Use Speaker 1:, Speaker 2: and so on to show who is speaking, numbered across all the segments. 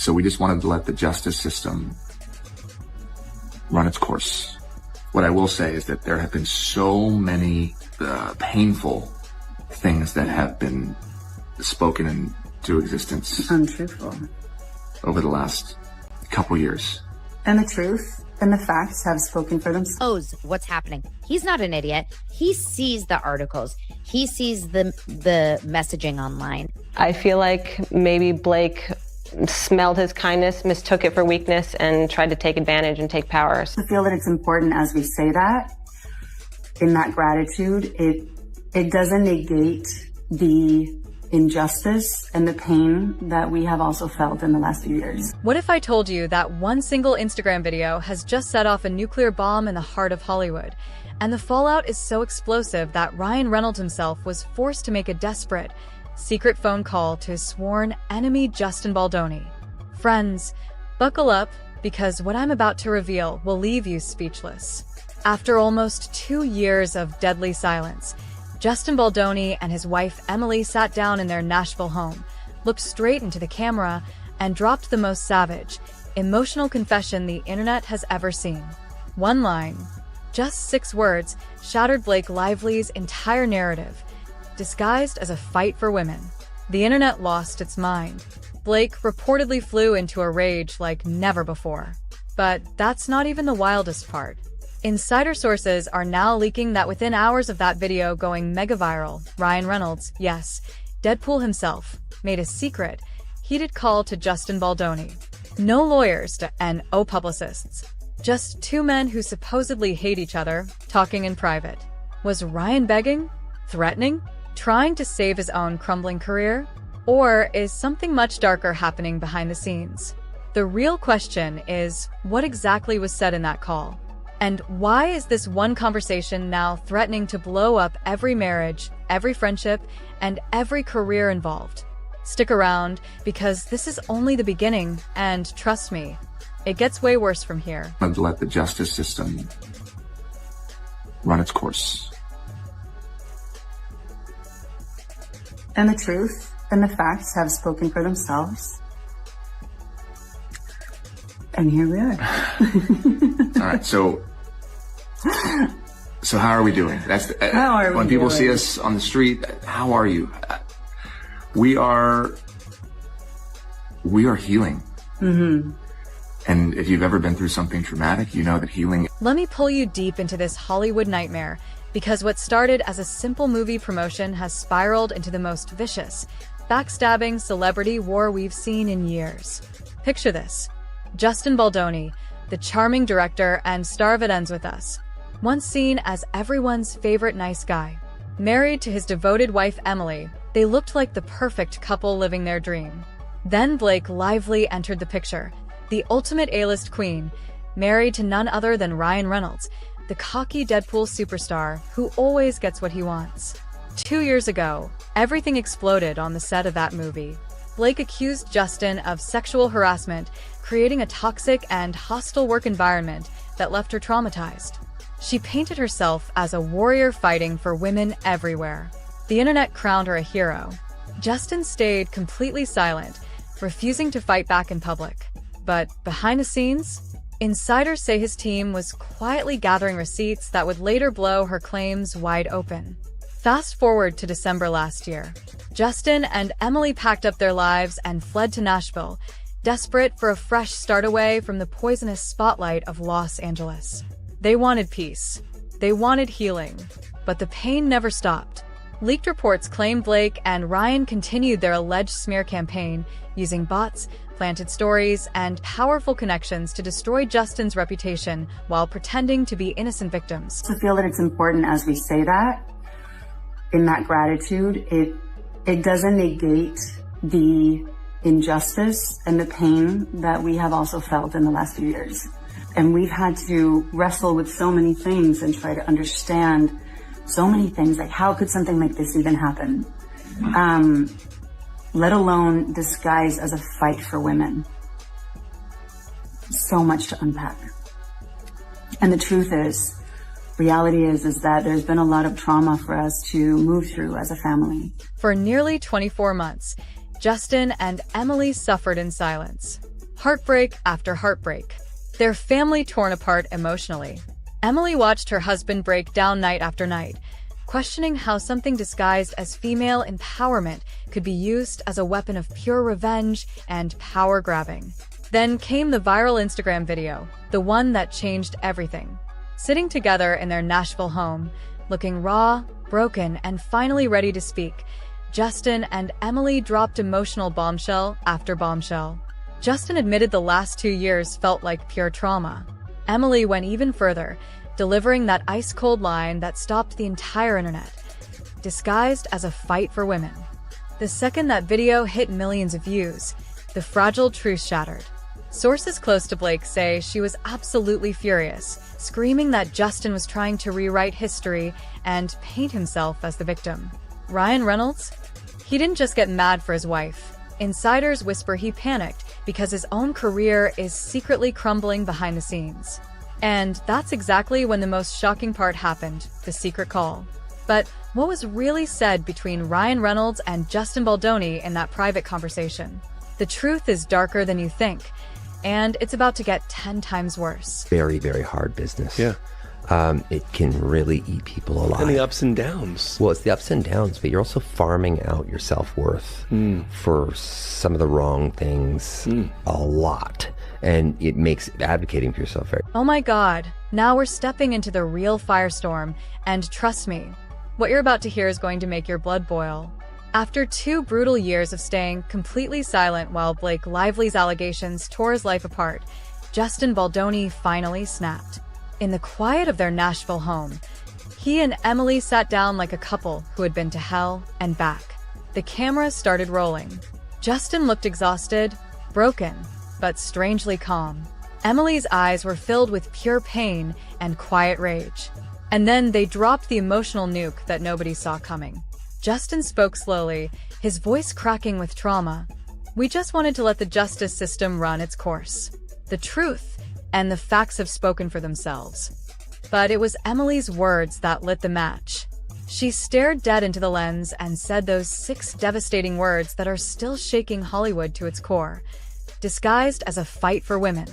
Speaker 1: So we just wanted to let the justice system run its course. What I will say is that there have been so many painful things that have been spoken into existence.
Speaker 2: Untruthful.
Speaker 1: Over the last couple years.
Speaker 2: And the truth and the facts have spoken for themselves.
Speaker 3: What's happening? He's not an idiot. He sees the articles. He sees the messaging online.
Speaker 4: I feel like maybe Blake smelled his kindness, mistook it for weakness, and tried to take advantage and take power.
Speaker 2: I feel that it's important as we say that, in that gratitude, it doesn't negate the injustice and the pain that we have also felt in the last few years.
Speaker 5: What if I told you that one single Instagram video has just set off a nuclear bomb in the heart of Hollywood, and the fallout is so explosive that Ryan Reynolds himself was forced to make a desperate, secret phone call to his sworn enemy Justin Baldoni? Friends, buckle up, because what I'm about to reveal will leave you speechless. After almost 2 years of deadly silence, Justin Baldoni and his wife Emily sat down in their Nashville home, looked straight into the camera, and dropped the most savage, emotional confession the internet has ever seen. One line, just 6 words, shattered Blake Lively's entire narrative, disguised as a fight for women. The internet lost its mind. Blake reportedly flew into a rage like never before. But that's not even the wildest part. Insider sources are now leaking that within hours of that video going mega viral, Ryan Reynolds, yes, Deadpool himself, made a secret, heated call to Justin Baldoni. No lawyers and publicists. Just 2 men who supposedly hate each other, talking in private. Was Ryan begging? Threatening? Trying to save his own crumbling career? Or is something much darker happening behind the scenes? The real question is, what exactly was said in that call? And why is this one conversation now threatening to blow up every marriage, every friendship, and every career involved? Stick around, because this is only the beginning, and trust me, it gets way worse from here.
Speaker 1: And let the justice system run its course.
Speaker 2: And the truth and the facts have spoken for themselves. And here we are.
Speaker 1: All right, so how are we doing?
Speaker 2: How are we
Speaker 1: when people
Speaker 2: doing?
Speaker 1: see us on the street, how are you? We are healing.
Speaker 2: Mm-hmm.
Speaker 1: And if you've ever been through something traumatic, you know that healing.
Speaker 5: Let me pull you deep into this Hollywood nightmare, because what started as a simple movie promotion has spiraled into the most vicious, backstabbing celebrity war we've seen in years. Picture this. Justin Baldoni, the charming director and star of It Ends With Us, once seen as everyone's favorite nice guy. Married to his devoted wife Emily, they looked like the perfect couple living their dream. Then Blake Lively entered the picture, the ultimate A-list queen, married to none other than Ryan Reynolds, the cocky Deadpool superstar who always gets what he wants. 2 years ago, everything exploded on the set of that movie. Blake accused Justin of sexual harassment, creating a toxic and hostile work environment that left her traumatized. She painted herself as a warrior fighting for women everywhere. The internet crowned her a hero. Justin stayed completely silent, refusing to fight back in public. But behind the scenes, insiders say his team was quietly gathering receipts that would later blow her claims wide open. Fast forward to December last year. Justin and Emily packed up their lives and fled to Nashville, desperate for a fresh start away from the poisonous spotlight of Los Angeles. They wanted peace. They wanted healing. But the pain never stopped. Leaked reports claim Blake and Ryan continued their alleged smear campaign, using bots, planted stories, and powerful connections to destroy Justin's reputation while pretending to be innocent victims.
Speaker 2: I feel that it's important as we say that, in that gratitude, it doesn't negate the injustice and the pain that we have also felt in the last few years. And we've had to wrestle with so many things and try to understand so many things, like how could something like this even happen? Let alone disguised as a fight for women. So much to unpack. And the truth is, reality is that there's been a lot of trauma for us to move through as a family.
Speaker 5: For nearly 24 months, Justin and Emily suffered in silence. Heartbreak after heartbreak. Their family torn apart emotionally. Emily watched her husband break down night after night, questioning how something disguised as female empowerment could be used as a weapon of pure revenge and power-grabbing. Then came the viral Instagram video, the one that changed everything. Sitting together in their Nashville home, looking raw, broken, and finally ready to speak, Justin and Emily dropped emotional bombshell after bombshell. Justin admitted the last 2 years felt like pure trauma. Emily went even further, delivering that ice-cold line that stopped the entire internet, disguised as a fight for women. The second that video hit millions of views, the fragile truth shattered. Sources close to Blake say she was absolutely furious, screaming that Justin was trying to rewrite history and paint himself as the victim. Ryan Reynolds? He didn't just get mad for his wife. Insiders whisper he panicked because his own career is secretly crumbling behind the scenes. And that's exactly when the most shocking part happened, the secret call. But what was really said between Ryan Reynolds and Justin Baldoni in that private conversation? The truth is darker than you think, and it's about to get 10 times worse.
Speaker 6: Very, very hard business.
Speaker 7: Yeah.
Speaker 6: It can really eat people alive.
Speaker 7: And the ups and downs.
Speaker 6: Well, it's the ups and downs, but you're also farming out your self-worth for some of the wrong things a lot. And it makes advocating for yourself very...
Speaker 5: Oh my God, now we're stepping into the real firestorm, and trust me, what you're about to hear is going to make your blood boil. After 2 brutal years of staying completely silent while Blake Lively's allegations tore his life apart, Justin Baldoni finally snapped. In the quiet of their Nashville home, he and Emily sat down like a couple who had been to hell and back. The camera started rolling. Justin looked exhausted, broken, but strangely calm. Emily's eyes were filled with pure pain and quiet rage. And then they dropped the emotional nuke that nobody saw coming. Justin spoke slowly, his voice cracking with trauma. We just wanted to let the justice system run its course. The truth and the facts have spoken for themselves. But it was Emily's words that lit the match. She stared dead into the lens and said those 6 devastating words that are still shaking Hollywood to its core, disguised as a fight for women.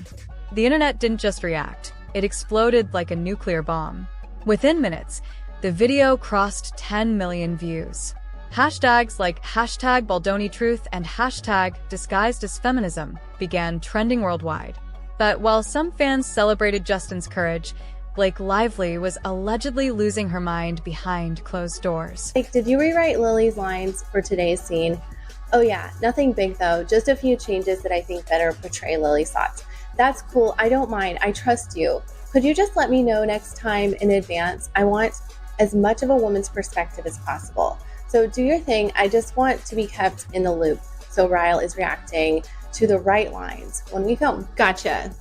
Speaker 5: The internet didn't just react, it exploded like a nuclear bomb. Within minutes, the video crossed 10 million views. Hashtags like #BaldoniTruth and #disguised as feminism began trending worldwide. But while some fans celebrated Justin's courage, Blake Lively was allegedly losing her mind behind closed doors.
Speaker 8: Like, did you rewrite Lily's lines for today's scene? Oh yeah, nothing big though, just a few changes that I think better portray Lily's thoughts. That's cool, I don't mind, I trust you. Could you just let me know next time in advance? I want as much of a woman's perspective as possible. So do your thing, I just want to be kept in the loop. So Ryle is reacting to the right lines when we film. Gotcha.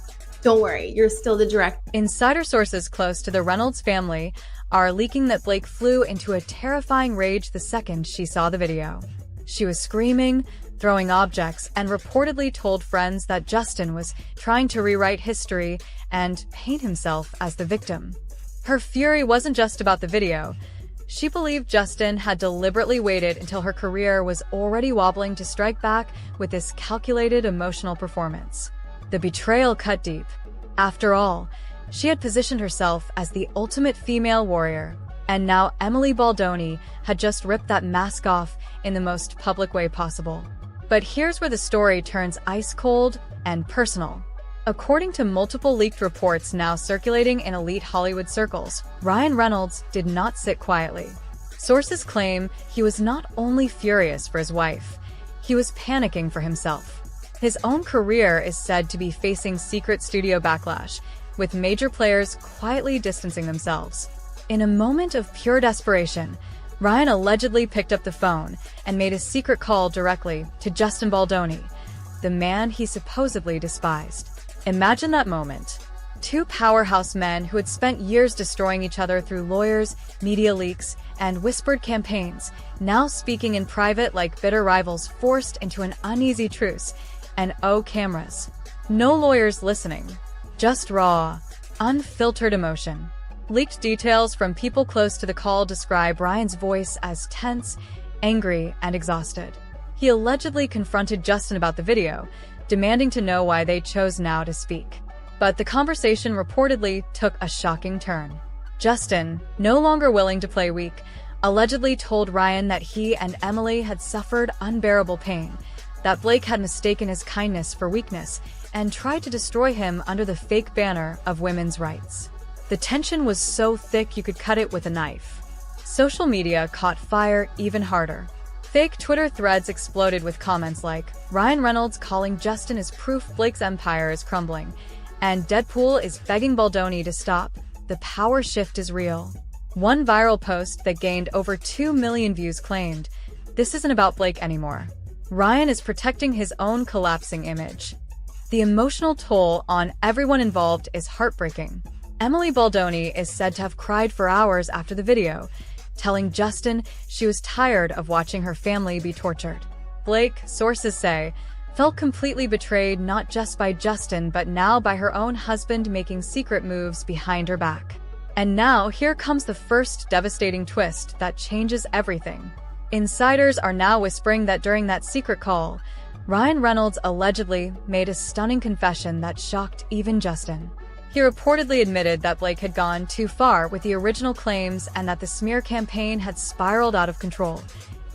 Speaker 8: Don't worry, you're still the director.
Speaker 5: Insider sources close to the Reynolds family are leaking that Blake flew into a terrifying rage the second she saw the video. She was screaming, throwing objects, and reportedly told friends that Justin was trying to rewrite history and paint himself as the victim. Her fury wasn't just about the video. She believed Justin had deliberately waited until her career was already wobbling to strike back with this calculated emotional performance. The betrayal cut deep. After all, she had positioned herself as the ultimate female warrior, and now Emily Baldoni had just ripped that mask off in the most public way possible. But here's where the story turns ice-cold and personal. According to multiple leaked reports now circulating in elite Hollywood circles, Ryan Reynolds did not sit quietly. Sources claim he was not only furious for his wife, he was panicking for himself. His own career is said to be facing secret studio backlash, with major players quietly distancing themselves. In a moment of pure desperation, Ryan allegedly picked up the phone and made a secret call directly to Justin Baldoni, the man he supposedly despised. Imagine that moment. 2 powerhouse men who had spent years destroying each other through lawyers, media leaks, and whispered campaigns, now speaking in private like bitter rivals forced into an uneasy truce. And oh, cameras. No lawyers listening. Just raw, unfiltered emotion. Leaked details from people close to the call describe Ryan's voice as tense, angry, and exhausted. He allegedly confronted Justin about the video, demanding to know why they chose now to speak. But the conversation reportedly took a shocking turn. Justin, no longer willing to play weak, allegedly told Ryan that he and Emily had suffered unbearable pain, that Blake had mistaken his kindness for weakness, and tried to destroy him under the fake banner of women's rights. The tension was so thick you could cut it with a knife. Social media caught fire even harder. Fake Twitter threads exploded with comments like, Ryan Reynolds calling Justin is proof Blake's empire is crumbling, and Deadpool is begging Baldoni to stop. The power shift is real. One viral post that gained over 2 million views claimed, this isn't about Blake anymore. Ryan is protecting his own collapsing image. The emotional toll on everyone involved is heartbreaking. Emily Baldoni is said to have cried for hours after the video, telling Justin she was tired of watching her family be tortured. Blake, sources say, felt completely betrayed not just by Justin but now by her own husband making secret moves behind her back. And now here comes the first devastating twist that changes everything. Insiders are now whispering that during that secret call, Ryan Reynolds allegedly made a stunning confession that shocked even Justin. He reportedly admitted that Blake had gone too far with the original claims and that the smear campaign had spiraled out of control,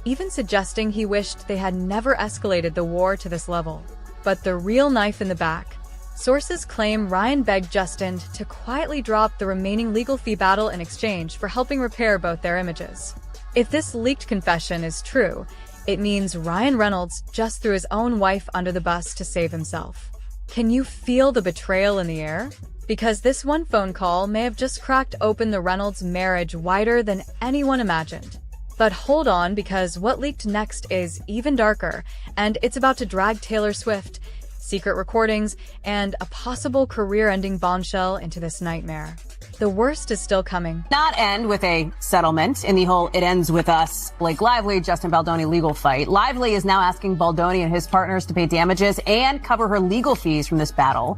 Speaker 5: even suggesting he wished they had never escalated the war to this level. But the real knife in the back. Sources claim Ryan begged Justin to quietly drop the remaining legal fee battle in exchange for helping repair both their images. If this leaked confession is true, it means Ryan Reynolds just threw his own wife under the bus to save himself. Can you feel the betrayal in the air? Because this one phone call may have just cracked open the Reynolds marriage wider than anyone imagined. But hold on, because what leaked next is even darker, and it's about to drag Taylor Swift, secret recordings, and a possible career-ending bombshell into this nightmare. The worst is still coming.
Speaker 7: Not end with a settlement in the whole "it ends with us" Blake Lively, Justin Baldoni legal fight. Lively is now asking Baldoni and his partners to pay damages and cover her legal fees from this battle.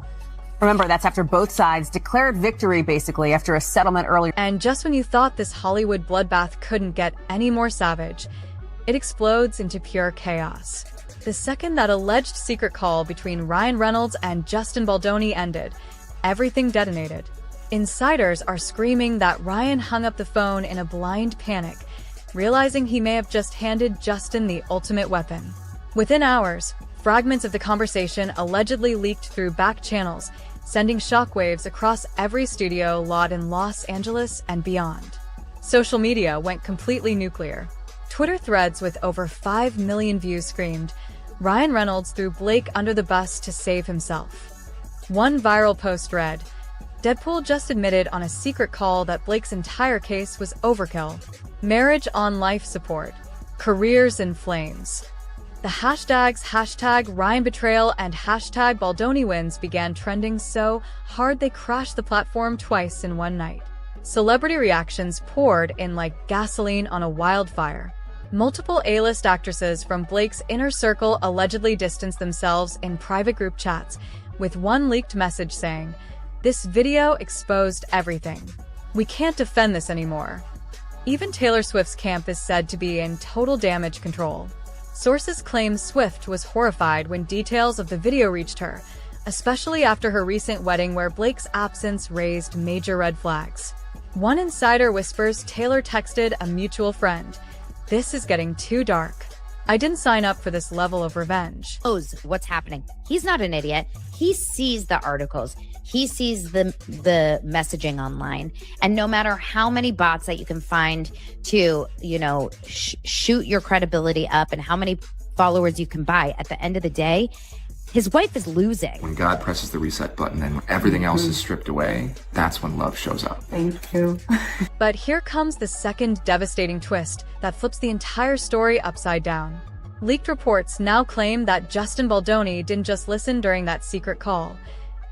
Speaker 7: Remember, that's after both sides declared victory, basically, after a settlement earlier.
Speaker 5: And just when you thought this Hollywood bloodbath couldn't get any more savage, it explodes into pure chaos. The second that alleged secret call between Ryan Reynolds and Justin Baldoni ended, everything detonated. Insiders are screaming that Ryan hung up the phone in a blind panic, realizing he may have just handed Justin the ultimate weapon. Within hours, fragments of the conversation allegedly leaked through back channels, sending shockwaves across every studio lot in Los Angeles and beyond. Social media went completely nuclear. Twitter threads with over 5 million views screamed, Ryan Reynolds threw Blake under the bus to save himself. One viral post read, Deadpool just admitted on a secret call that Blake's entire case was overkill. Marriage on life support. Careers in flames. The hashtags #RyanBetrayal and #BaldoniWins began trending so hard they crashed the platform twice in one night. Celebrity reactions poured in like gasoline on a wildfire. Multiple A-list actresses from Blake's inner circle allegedly distanced themselves in private group chats, with one leaked message saying, "This video exposed everything. We can't defend this anymore." Even Taylor Swift's camp is said to be in total damage control. Sources claim Swift was horrified when details of the video reached her, especially after her recent wedding where Blake's absence raised major red flags. One insider whispers Taylor texted a mutual friend, "This is getting too dark. I didn't sign up for this level of revenge."
Speaker 3: Knows what's happening. He's not an idiot. He sees the articles. He sees the messaging online. And no matter how many bots that you can find to, shoot your credibility up and how many followers you can buy, at the end of the day, his wife is losing.
Speaker 1: When God presses the reset button and everything else is stripped away, that's when love shows up.
Speaker 2: Thank you.
Speaker 5: But here comes the second devastating twist that flips the entire story upside down. Leaked reports now claim that Justin Baldoni didn't just listen during that secret call.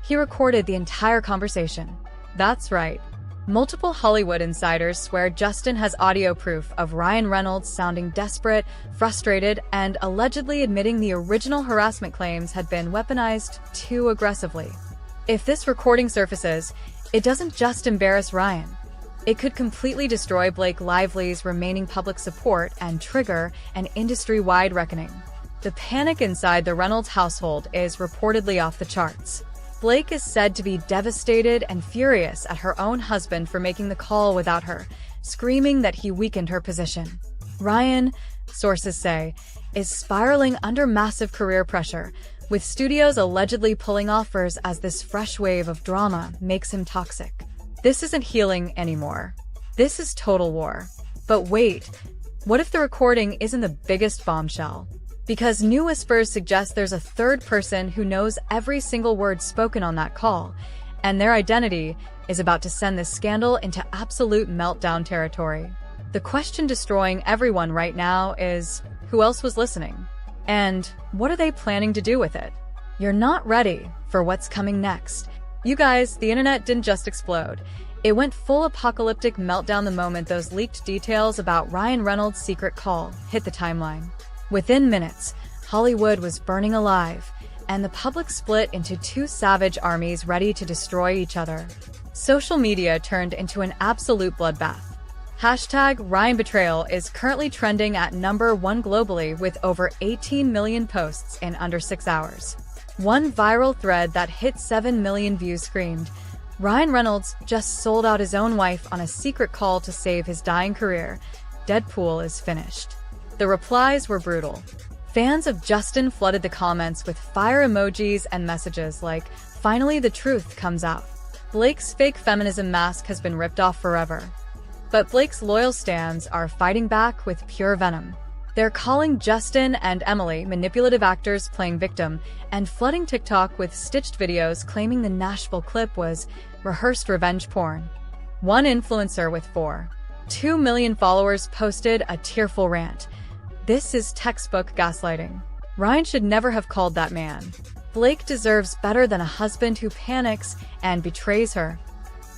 Speaker 5: He recorded the entire conversation. That's right. Multiple Hollywood insiders swear Justin has audio proof of Ryan Reynolds sounding desperate, frustrated, and allegedly admitting the original harassment claims had been weaponized too aggressively. If this recording surfaces, it doesn't just embarrass Ryan. It could completely destroy Blake Lively's remaining public support and trigger an industry-wide reckoning. The panic inside the Reynolds household is reportedly off the charts. Blake is said to be devastated and furious at her own husband for making the call without her, screaming that he weakened her position. Ryan, sources say, is spiraling under massive career pressure, with studios allegedly pulling offers as this fresh wave of drama makes him toxic. This isn't healing anymore. This is total war. But wait, what if the recording isn't the biggest bombshell? Because new whispers suggest there's a third person who knows every single word spoken on that call, and their identity is about to send this scandal into absolute meltdown territory. The question destroying everyone right now is, who else was listening? And what are they planning to do with it? You're not ready for what's coming next. You guys, the internet didn't just explode. It went full apocalyptic meltdown the moment those leaked details about Ryan Reynolds' secret call hit the timeline. Within minutes, Hollywood was burning alive, and the public split into two savage armies ready to destroy each other. Social media turned into an absolute bloodbath. #RyanBetrayal is currently trending at #1 globally with over 18 million posts in under 6 hours. One viral thread that hit 7 million views screamed, "Ryan Reynolds just sold out his own wife on a secret call to save his dying career. Deadpool is finished." The replies were brutal. Fans of Justin flooded the comments with fire emojis and messages like, "Finally the truth comes out. Blake's fake feminism mask has been ripped off forever." But Blake's loyal stans are fighting back with pure venom. They're calling Justin and Emily manipulative actors playing victim and flooding TikTok with stitched videos claiming the Nashville clip was rehearsed revenge porn. One influencer with 4.2 million followers posted a tearful rant. "This is textbook gaslighting. Ryan should never have called that man. Blake deserves better than a husband who panics and betrays her."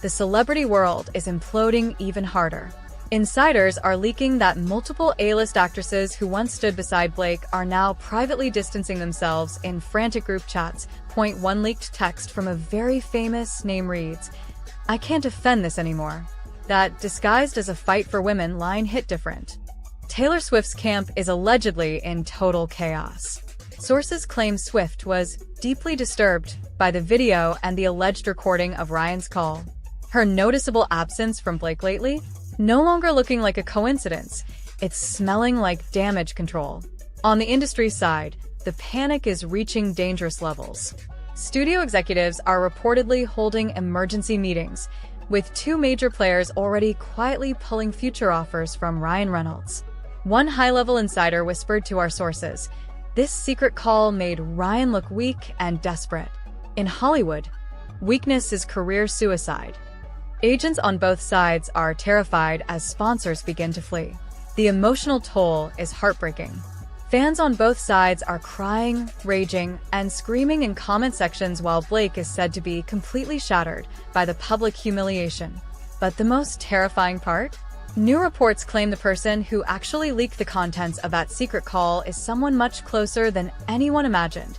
Speaker 5: The celebrity world is imploding even harder. Insiders are leaking that multiple A-list actresses who once stood beside Blake are now privately distancing themselves in frantic group chats. One leaked text from a very famous name reads, "I can't defend this anymore." That disguised as a fight for women line hit different. Taylor Swift's camp is allegedly in total chaos. Sources claim Swift was deeply disturbed by the video and the alleged recording of Ryan's call. Her noticeable absence from Blake lately? No longer looking like a coincidence. It's smelling like damage control. On the industry side, the panic is reaching dangerous levels. Studio executives are reportedly holding emergency meetings, with two major players already quietly pulling future offers from Ryan Reynolds. One high-level insider whispered to our sources, "This secret call made Ryan look weak and desperate. In Hollywood, weakness is career suicide." Agents on both sides are terrified as sponsors begin to flee. The emotional toll is heartbreaking. Fans on both sides are crying, raging, and screaming in comment sections while Blake is said to be completely shattered by the public humiliation. But the most terrifying part? New reports claim the person who actually leaked the contents of that secret call is someone much closer than anyone imagined,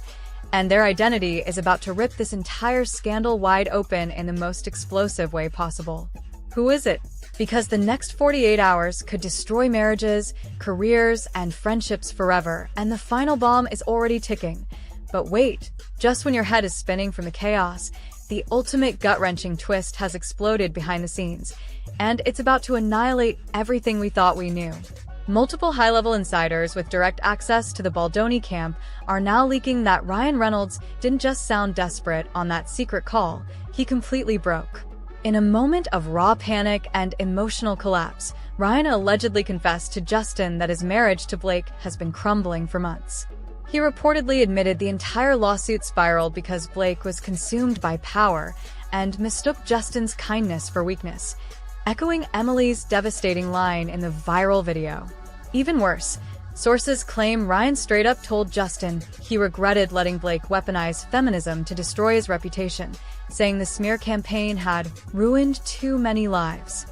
Speaker 5: and their identity is about to rip this entire scandal wide open in the most explosive way possible. Who is it? Because the next 48 hours could destroy marriages, careers, and friendships forever, and the final bomb is already ticking. But wait, just when your head is spinning from the chaos, the ultimate gut-wrenching twist has exploded behind the scenes, and it's about to annihilate everything we thought we knew. Multiple high-level insiders with direct access to the Baldoni camp are now leaking that Ryan Reynolds didn't just sound desperate on that secret call, he completely broke. In a moment of raw panic and emotional collapse, Ryan allegedly confessed to Justin that his marriage to Blake has been crumbling for months. He reportedly admitted the entire lawsuit spiraled because Blake was consumed by power and mistook Justin's kindness for weakness, echoing Emily's devastating line in the viral video. Even worse, sources claim Ryan straight up told Justin he regretted letting Blake weaponize feminism to destroy his reputation, saying the smear campaign had ruined too many lives.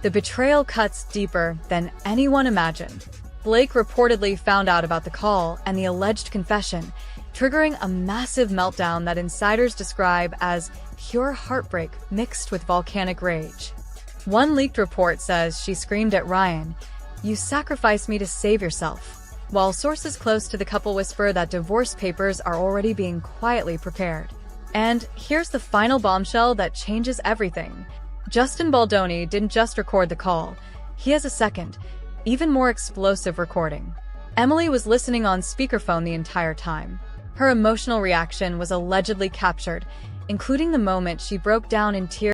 Speaker 5: The betrayal cuts deeper than anyone imagined. Blake reportedly found out about the call and the alleged confession, triggering a massive meltdown that insiders describe as pure heartbreak mixed with volcanic rage. One leaked report says she screamed at Ryan, "You sacrificed me to save yourself." while sources close to the couple whisper that divorce papers are already being quietly prepared. And here's the final bombshell that changes everything. Justin Baldoni didn't just record the call. He has a second, even more explosive recording. Emily was listening on speakerphone the entire time. Her emotional reaction was allegedly captured, including the moment she broke down in tears